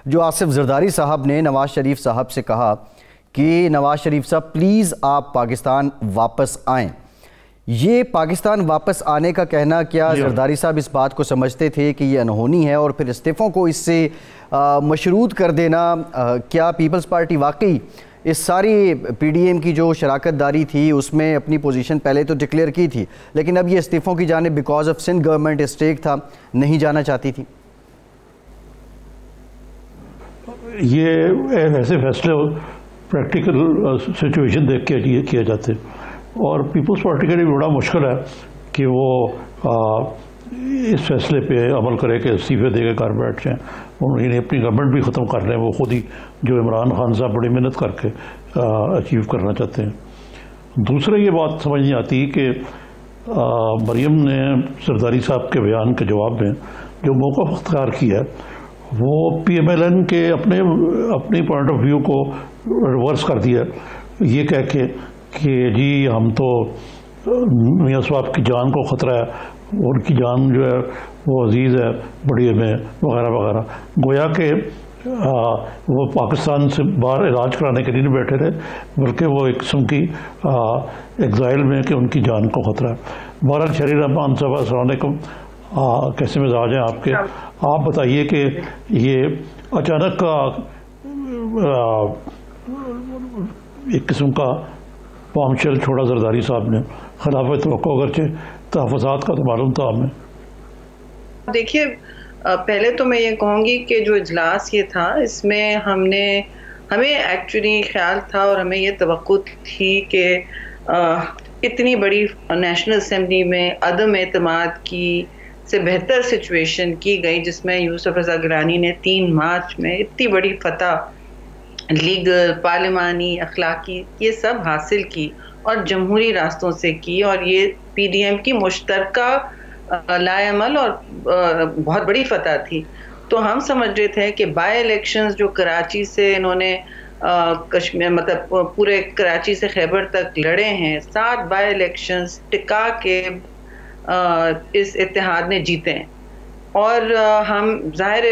जो आसिफ जरदारी साहब ने नवाज शरीफ साहब से कहा कि नवाज शरीफ साहब प्लीज़ आप पाकिस्तान वापस आएं, ये पाकिस्तान वापस आने का कहना, क्या जरदारी साहब इस बात को समझते थे कि ये अनहोनी है और फिर इस्तीफ़ों को इससे मशरूत कर देना? क्या पीपल्स पार्टी वाकई इस सारी पीडीएम की जो शराकत दारी थी उसमें अपनी पोजीशन पहले तो डिक्लेयर की थी, लेकिन अब ये इस्तीफ़ों की जानिब because of Sindh government stake था नहीं जाना चाहती थी? ये ऐसे फैसले प्रैक्टिकल सिचुएशन देख के किए जाते और पीपल्स पार्टी के लिए बड़ा मुश्किल है कि वो इस फैसले पे अमल करे कि इस्तीफे देकर घर बैठ जाएँ। उन्हें अपनी गवर्नमेंट भी ख़त्म कर रहे हैं वो खुद ही, जो इमरान खान साहब बड़ी मेहनत करके अचीव करना चाहते हैं। दूसरा ये बात समझ नहीं आती कि मरियम ने सरदारी साहब के बयान के जवाब में जो मौक़िफ़ अख्तियार किया है वो PMLN के अपनी पॉइंट ऑफ व्यू को रिवर्स कर दिया, ये कह के कि जी हम तो मियां साहब की जान को ख़तरा है, उनकी जान जो है वो अजीज़ है बड़ी में वगैरह वगैरह, गोया के वो पाकिस्तान से बाहर इलाज कराने के लिए नहीं बैठे थे बल्कि वो एक किस्म की एग्जाइल में कि उनकी जान को ख़तरा है। बहरहाल शरीर रहमान साहब अस्सलाम वालेकुम, कैसे मिजाज हैं आपके? आप बताइए कि ये अचानक का एक किस्म का बॉम्बशेल छोड़ा जरदारी साहब ने, खिलाफ तवक्को अगरचे तहफ़्फ़ुज़ात का तो मालूम था हमें। देखिए, पहले तो मैं ये कहूँगी कि जो इजलास ये था इसमें हमें एक्चुअली ख्याल था और हमें ये तवक्को थी कि इतनी बड़ी नेशनल असम्बली में अदम एतमाद की से बेहतर सिचुएशन की गई, जिसमें यूसुफ रज़ा गिलानी ने 3 मार्च में इतनी बड़ी फतह लीगल, पार्लिमानी, अखलाकी ये सब हासिल की और जमहूरी रास्तों से की, और ये PDM की मुश्तरका लाएमल और बहुत बड़ी फतह थी। तो हम समझ रहे थे कि बाय इलेक्शंस जो कराची से इन्होंने कश्मीर मतलब पूरे कराची से खैबर तक लड़े हैं, 7 बाय इलेक्शंस टिका के इस इत्तेहाद ने जीते हैं और हम ज़ाहिर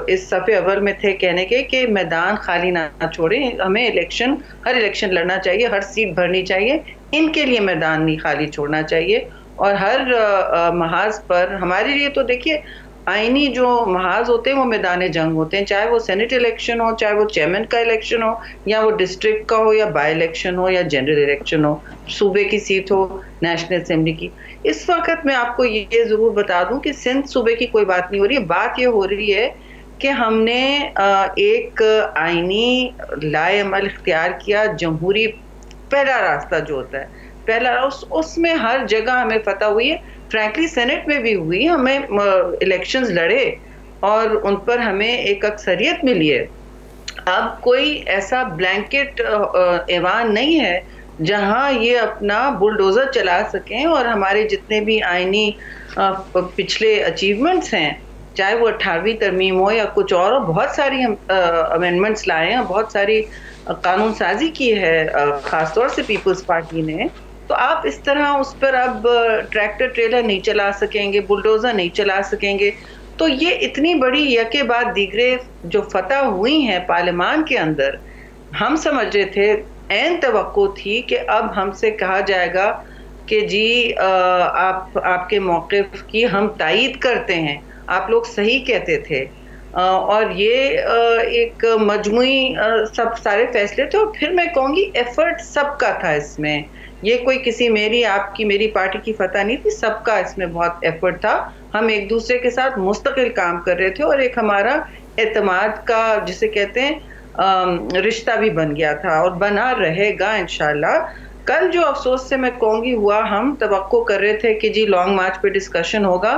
इस सफ़े अव्वल में थे कहने के कि मैदान खाली ना छोड़ें, हमें हर इलेक्शन लड़ना चाहिए, हर सीट भरनी चाहिए, इनके लिए मैदान नहीं खाली छोड़ना चाहिए। और हर महाज पर हमारे लिए तो देखिए आईनी जो महाज होते हैं वो मैदान जंग होते हैं, चाहे वो सेनेट इलेक्शन हो, चाहे वो चेयरमैन का इलेक्शन हो, या वो डिस्ट्रिक्ट का हो, या बाई इलेक्शन हो, या जनरल इलेक्शन हो, सूबे की सीट हो, नेशनल असेंबली की। इस वक्त मैं आपको ये ज़रूर बता दूं कि सिंध सूबे की कोई बात नहीं हो रही है, बात ये हो रही है कि हमने एक आईनी लाएअमल इख्तियार किया, जमहूरी पहला रास्ता जो होता है पहला, उसमें हर जगह हमें फतह हुई है, फ्रैंकली सेनेट में भी हुई, हमें इलेक्शंस लड़े और उन पर हमें एक अक्सरियत मिली है। अब कोई ऐसा ब्लैंकेट ऐवान नहीं है जहां ये अपना बुलडोज़र चला सकें और हमारे जितने भी आईनी पिछले अचीवमेंट्स हैं, चाहे वो 18वीं तरमीम हो या कुछ और, बहुत सारी हम अमेंडमेंट्स लाए हैं, बहुत सारी कानून साजी की है ख़ासतौर से पीपल्स पार्टी ने। तो आप इस तरह उस पर अब ट्रैक्टर ट्रेलर नहीं चला सकेंगे, बुलडोज़र नहीं चला सकेंगे। तो ये इतनी बड़ी यके बाद दीगरे जो फतह हुई हैं पार्लियामान के अंदर, हम समझ रहे थे, ऐन तवक्को थी कि अब हमसे कहा जाएगा कि जी आपके मौक़िफ़ की हम तायीद करते हैं, आप लोग सही कहते थे। और ये एक मजमुई सब सारे फैसले थे और फिर मैं कहूँगी एफर्ट सबका था इसमें, ये कोई किसी मेरी पार्टी की फतह नहीं थी, सबका इसमें बहुत एफर्ट था। हम एक दूसरे के साथ मुस्तकिल काम कर रहे थे और एक हमारा एतमाद का जिसे कहते हैं रिश्ता भी बन गया था और बना रहेगा इंशाल्लाह। कल जो अफसोस से मैं कहूँगी हुआ, हम तवक्को कर रहे थे कि जी लॉन्ग मार्च पे डिस्कशन होगा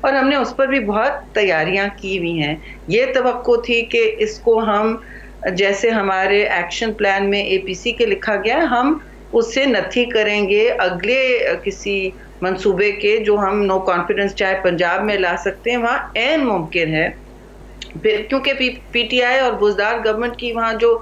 और हमने उस पर भी बहुत तैयारियां की हुई हैं। ये तवक्को थी कि इसको हम जैसे हमारे एक्शन प्लान में APC के लिखा गया, हम उससे नथी करेंगे अगले किसी मंसूबे के जो हम नो कॉन्फिडेंस चाहे पंजाब में ला सकते हैं, वहाँ ऐन मुमकिन है क्योंकि PTI और बुज़दार गवर्नमेंट की वहाँ जो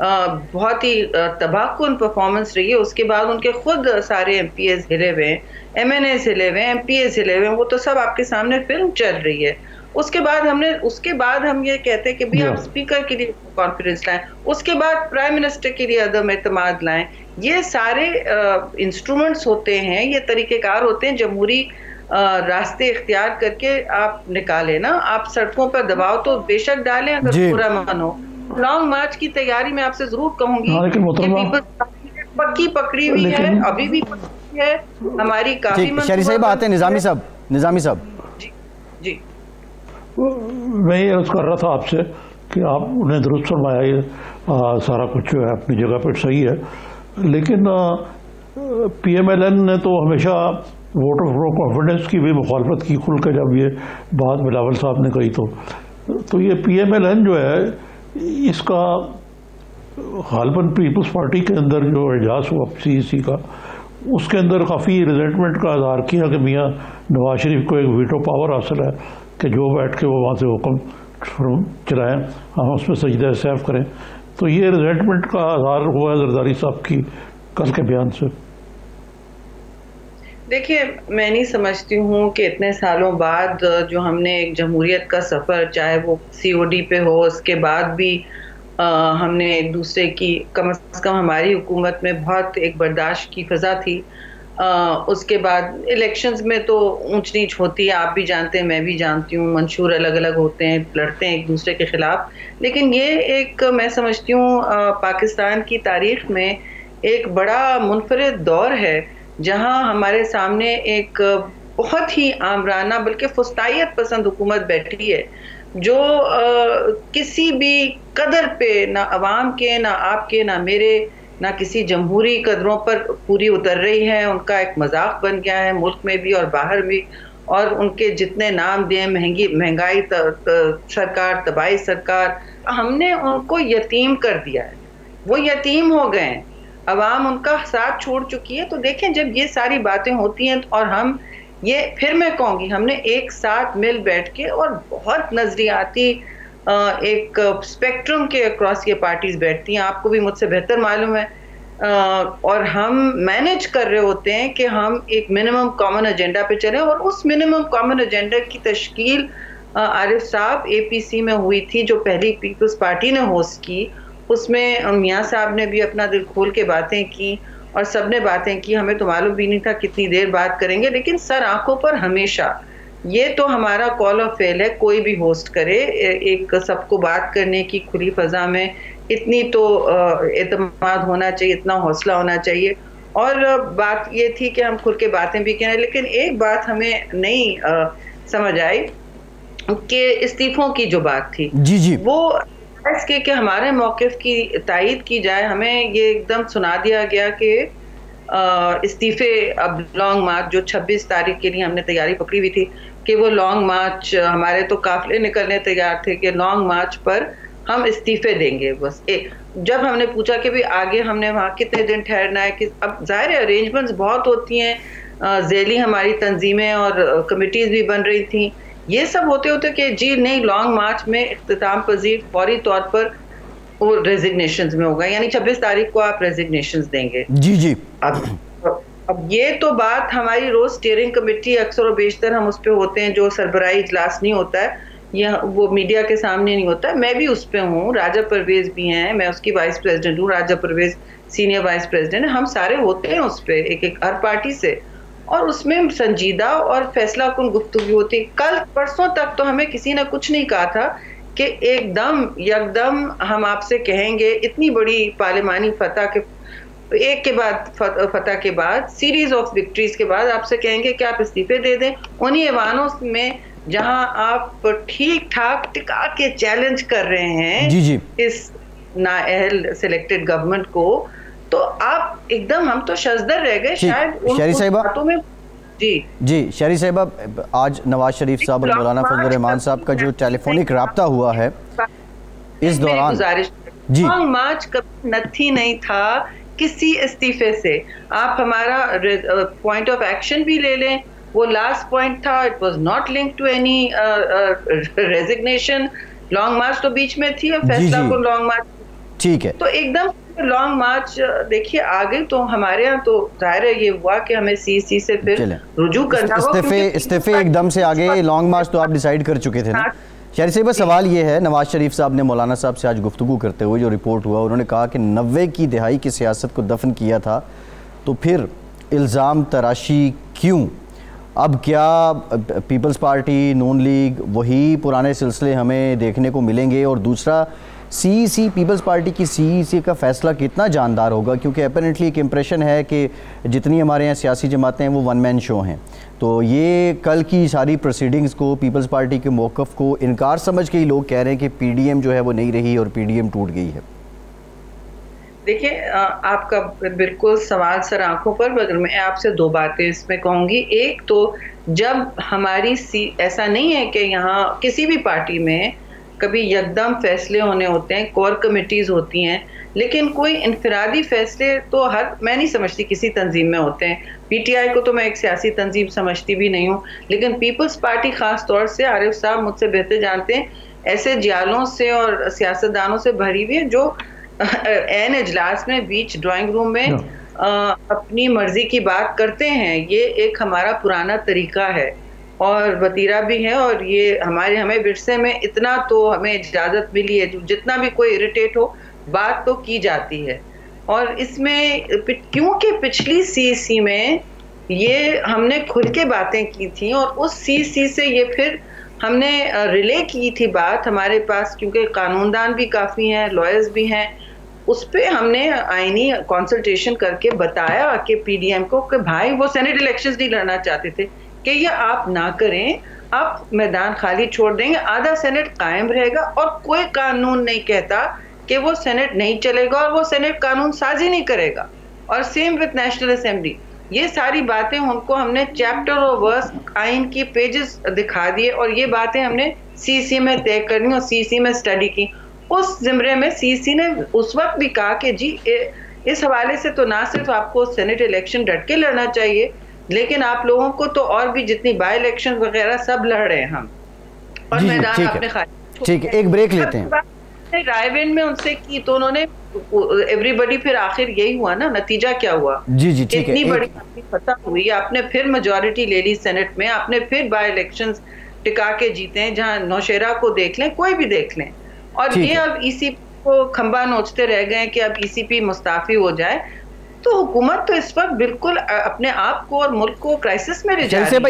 बहुत ही तबाहकुन परफॉर्मेंस रही है, उसके बाद उनके खुद सारे MPs हिले हुए हैं, MNAs हिले हुए हैं, MPs हिले हुए हैं, वो तो सब आपके सामने फिल्म चल रही है। उसके बाद हम ये कहते हैं कि भी आप स्पीकर के लिए कॉन्फिडेंस लाएं, उसके बाद प्राइम मिनिस्टर के लिए अदम एतमाद लाएं। ये सारे इंस्ट्रूमेंट्स होते हैं, ये तरीक़ेकार होते हैं, जमहूरी रास्ते इख्तियार करके आप निकालें ना। आप सड़कों पर दबाव तो बेशक डालें अगर पूरा मन हो। लॉन्ग मार्च की तैयारी में आपसे जरूर कहूंगी कि पक्की पकड़ी हुई है, अभी भी पकड़ी है हमारी काफी। शहरी साहब आते हैं, निजामी साहब जी मैं ये अर्ज कर रहा था आपसे कि आप उन्हें दुरुस्त फरमाया, ये सारा कुछ जो है अपनी जगह पर सही है, लेकिन PMLN ने तो हमेशा वोट ऑफ नो कॉन्फिडेंस की भी मुखालफत की खुल कर, जब ये बात बिलावल साहब ने कही तो ये PMLN जो है इसका गालिबन पीपल्स पार्टी के अंदर जो एजाज हुआ CEC का, उसके अंदर काफ़ी रिजेंटमेंट का इजहार किया कि मियाँ नवाज शरीफ को एक वीटो पावर हासिल है कि जो बैठ के वो वहाँ से हुक्म चलाएं, हम उसमें सजदा सैफ करें। तो ये रिजेंटमेंट का इजहार हुआ है जरदारी साहब की कल के बयान से। देखिए, मैं नहीं समझती हूँ कि इतने सालों बाद जो हमने एक जमहूरियत का सफ़र, चाहे वो COD पे हो, उसके बाद भी हमने एक दूसरे की, कम से कम हमारी हुकूमत में बहुत एक बर्दाश्त की फ़ज़ा थी। उसके बाद इलेक्शंस में तो ऊंच नीच होती है, आप भी जानते हैं, मैं भी जानती हूँ, मंशूर अलग अलग होते हैं, लड़ते हैं एक दूसरे के ख़िलाफ़। लेकिन ये एक, मैं समझती हूँ, पाकिस्तान की तारीख़ में एक बड़ा मुनफरिद दौर है जहाँ हमारे सामने एक बहुत ही आमराना बल्कि फुस्तायत पसंद हुकूमत बैठी है, जो किसी भी कदर पे ना अवाम के, ना आपके, ना मेरे, ना किसी जमहूरी कदरों पर पूरी उतर रही है। उनका एक मजाक बन गया है मुल्क में भी और बाहर भी, और उनके जितने नाम दिए, महंगाई सरकार, तबाही सरकार, हमने उनको यतीम कर दिया है, वो यतीम हो गए हैं, अवाम उनका साथ छोड़ चुकी है। तो देखें, जब ये सारी बातें होती हैं और हम ये, फिर मैं कहूँगी, हमने एक साथ मिल बैठ के और बहुत नजरियाती एक स्पेक्ट्रम के अक्रॉस ये पार्टीज बैठती हैं, आपको भी मुझसे बेहतर मालूम है, और हम मैनेज कर रहे होते हैं कि हम एक मिनिमम कॉमन एजेंडा पे चलें। और उस मिनिमम कॉमन एजेंडा की तश्कील आरिफ साहब APC में हुई थी, जो पहली पीपल्स पार्टी ने होस्ट की। उसमें मियाँ साहब ने भी अपना दिल खोल के बातें की और सबने बातें की। हमें तो मालूम भी नहीं था कितनी देर बात करेंगे, लेकिन सर आंखों पर हमेशा, ये तो हमारा कॉल ऑफ फेल है, कोई भी होस्ट करे, एक सबको बात करने की खुली फजा में इतनी तो एतमाद होना चाहिए, इतना हौसला होना चाहिए। और बात ये थी कि हम खुल के बातें भी करें, लेकिन एक बात हमें नहीं समझ आई कि इस्तीफों की जो बात थी, जी वो कि हमारे मौक़िफ़ की तायीद की जाए। हमें ये एकदम सुना दिया गया कि इस्तीफ़े, अब लॉन्ग मार्च जो 26 तारीख के लिए हमने तैयारी पकड़ी हुई थी कि वो लॉन्ग मार्च, हमारे तो काफ़िले निकलने तैयार थे कि लॉन्ग मार्च पर हम इस्तीफ़े देंगे बस। जब हमने पूछा कि भी आगे हमने वहाँ कितने दिन ठहरना है, कि अब ज़ाहिर है अरेंजमेंट्स बहुत होती हैं, ज़ैली हमारी तंजीमें और कमिटीज़ भी बन रही थी, ये सब होते होते कि जी नहीं, लॉन्ग मार्च में इख्तिताम पजीर फौरी तौर पर वो रेजिग्नेशंस में होगा, यानी 26 तारीख को आप रेजिग्नेशंस देंगे। जी अब ये तो बात हमारी रोज स्टीयरिंग कमेटी, अक्सर और बेशतर हम उस पर होते हैं, जो सरबराही इजलास नहीं होता है, या वो मीडिया के सामने नहीं होता है। मैं भी उस पर हूँ, राजा परवेज भी हैं, मैं उसकी वाइस प्रेसिडेंट हूँ, राजा परवेज सीनियर वाइस प्रेसिडेंट है, हम सारे होते हैं उस पर, एक हर पार्टी से, और उसमें संजीदा और फैसला कुन गुफ्तगू होती। कल परसों तक तो हमें किसी ने कुछ नहीं कहा था कि यकदम हम आपसे कहेंगे, इतनी बड़ी पार्लिमानी फतह के एक के बाद फतह के बाद, सीरीज ऑफ विक्ट्रीज के बाद आपसे कहेंगे कि आप इस्तीफे दे दें, उन्हीं ऐवानों में जहां आप ठीक ठाक टिका के चैलेंज कर रहे हैं इस नाअहल सिलेक्टेड गवर्नमेंट को, तो आप एकदम, हम तो शजदर रह गए शायद उन बातों में। जी शहरी साहिबा, आज नवाज शरीफ साहब और मौलाना फजल रहमान साहब का जो टेलीफोनिक राब्ता हुआ है, इस दौरान जी मार्च कभी नथी नहीं था किसी इस्तीफे से। आप हमारा पॉइंट ऑफ एक्शन भी ले लें, वो लास्ट पॉइंट था, it was not linked to any resignation. Long march तो बीच में थी और फैसला को लॉन्ग मार्च, ठीक है, तो एकदम लॉन्ग मार्च देखिए आगे तो हमारे यहाँ तो जाहिर है ये हुआ कि हमें सीसी से फिर रुजू करना होगा। इस्तीफे एकदम से आगे, लॉन्ग मार्च तो आप डिसाइड कर चुके थे ना। शहरी साहिबा, सवाल ये है, नवाज शरीफ साहब ने मौलाना साहब से आज गुफ्तगू करते हुए जो रिपोर्ट हुआ, उन्होंने कहा कि 90 की दहाई की सियासत को दफन किया था, तो फिर इल्ज़ाम तराशी क्यों? अब क्या पीपल्स पार्टी, नून लीग, वही पुराने सिलसिले हमें देखने को मिलेंगे? और दूसरा, सीईसी, पीपल्स पार्टी की सीईसी का फैसला कितना जानदार होगा? क्योंकि अपेरेंटली एक इम्प्रेशन है कि जितनी हमारे यहाँ सियासी जमातें हैं वो वन मैन शो हैं, तो ये कल की सारी प्रोसीडिंग्स को, पीपल्स पार्टी के मौक़िफ़ को इनकार समझ के ही लोग कह रहे हैं कि पीडीएम जो है वो नहीं रही और पीडीएम टूट गई है। देखिए, आपका बिल्कुल सवाल सर आंखों पर, मगर मैं आपसे दो बातें इसमें कहूँगी। एक तो जब हमारी ऐसा नहीं है कि यहाँ किसी भी पार्टी में कभी यकदम फैसले होने होते हैं, कोर कमेटीज़ होती हैं, लेकिन कोई इनफरादी फैसले तो मैं नहीं समझती किसी तंजीम में होते हैं। पीटीआई को तो मैं एक सियासी तंजीम समझती भी नहीं हूँ, लेकिन पीपल्स पार्टी ख़ास तौर से, आरिफ साहब मुझसे बेहतर जानते हैं, ऐसे जियालों से और सियासतदानों से भरी हुई है जो एन इजलास में, बीच ड्राइंग रूम में अपनी मर्जी की बात करते हैं। ये एक हमारा पुराना तरीका है और वतीरा भी है, और ये हमें विरसे में इतना तो हमें इजाज़त मिली है, जितना भी कोई इरिटेट हो बात तो की जाती है। और इसमें क्योंकि पिछली सीसी में ये हमने खुल के बातें की थी और उस सीसी से ये फिर हमने रिले की थी बात, हमारे पास क्योंकि कानूनदान भी काफ़ी हैं, लॉयर्स भी हैं, उस पर हमने आईनी कंसल्टेशन करके बताया कि पीडीएम को कि भाई वो सेनेट इलेक्शंस नहीं लड़ना चाहते थे कि ये आप ना करें, आप मैदान खाली छोड़ देंगे, आधा सेनेट कायम रहेगा और कोई कानून नहीं कहता कि वो सेनेट नहीं चलेगा और वो सेनेट कानून साजी नहीं करेगा। और सेम विद नेशनल असेंबली, ये सारी बातें उनको हमने चैप्टर और वर्स आइन की पेजेस दिखा दिए और ये बातें हमने सीसी में तय करनी और सीसी में स्टडी की। उस ज़िम्रे में सीसी ने उस वक्त भी कहा कि जी इस हवाले से तो ना सिर्फ आपको सेनेट इलेक्शन डट के लड़ना चाहिए, लेकिन आप लोगों को तो और भी जितनी बाई इलेक्शन वगैरह सब लड़ रहे हैं हम, और मैदान अपने खाली। ठीक है, एक ब्रेक लेते हैं। रायवेंड में उनसे की तो उन्होंने एवरीबडी, फिर आखिर यही हुआ ना, नतीजा क्या हुआ? जी जी, ठीक है। इतनी बड़ी आपकी फतह हुई, आपने फिर मेजॉरिटी ले ली सेनेट में, आपने फिर बाई इलेक्शंस टिका के जीते हैं, जहां नौशेरा को देख लें, कोई भी देख लें, और ये अब ईसीपी को खंबा नोचते रह गए कि अब ईसीपी मुस्ताफी हो जाए। तो हुकूमत तो इस वक्त बिल्कुल अपने आप को और मुल्क को क्राइसिस में ले जा रही है।